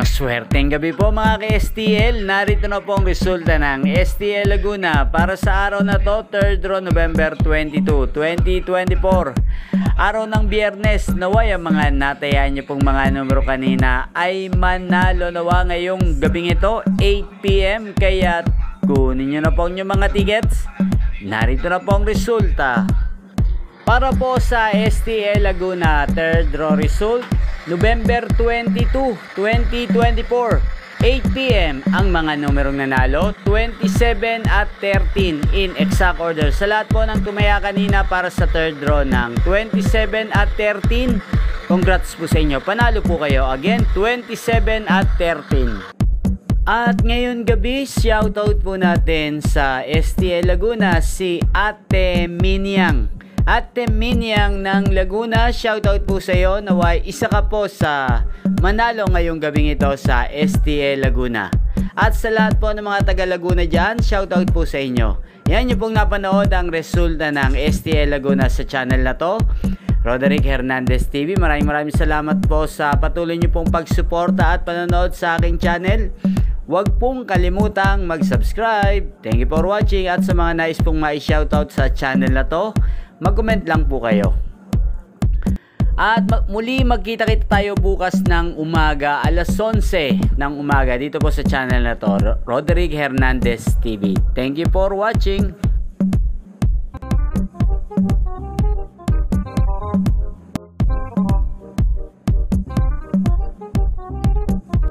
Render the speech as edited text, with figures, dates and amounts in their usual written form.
Maswerteng gabi po mga ka-STL. Narito na po ang resulta ng STL Laguna para sa araw na to, 3rd draw November 22, 2024. Araw ng Biyernes, naway ang mga natayaan niyo pong mga numero kanina ay manalo nawa ngayong gabing ito, 8 PM. Kaya kunin niyo na po yung mga tickets. Narito na po ang resulta. Para po sa STL Laguna 3rd draw result, November 22, 2024, 8 PM ang mga numerong nanalo, 27 at 13 in exact order. Sa lahat po ng tumaya kanina para sa 3rd draw ng 27 at 13, congrats po sa inyo. Panalo po kayo. Again, 27 at 13. At ngayon gabi, shoutout po natin sa STL Laguna si Ate Minyang. Ate Minyang ng Laguna, shoutout po sa iyo. Naway isa ka po sa manalo ngayong gabing ito sa STL Laguna. At sa lahat po ng mga taga Laguna dyan, shoutout po sa inyo. Yan yung pong napanood ang resulta ng STL Laguna sa channel na to, Roderick Hernandez TV. Maraming salamat po sa patuloy nyo pong pagsuporta at panonood sa aking channel. Huwag pong kalimutang mag-subscribe. Thank you for watching. At sa mga nais pong ma-shoutout sa channel na to, mag-comment lang po kayo. At muli magkita-kita tayo bukas ng umaga, alas 11 ng umaga dito po sa channel na to, Roderick Hernandez TV. Thank you for watching.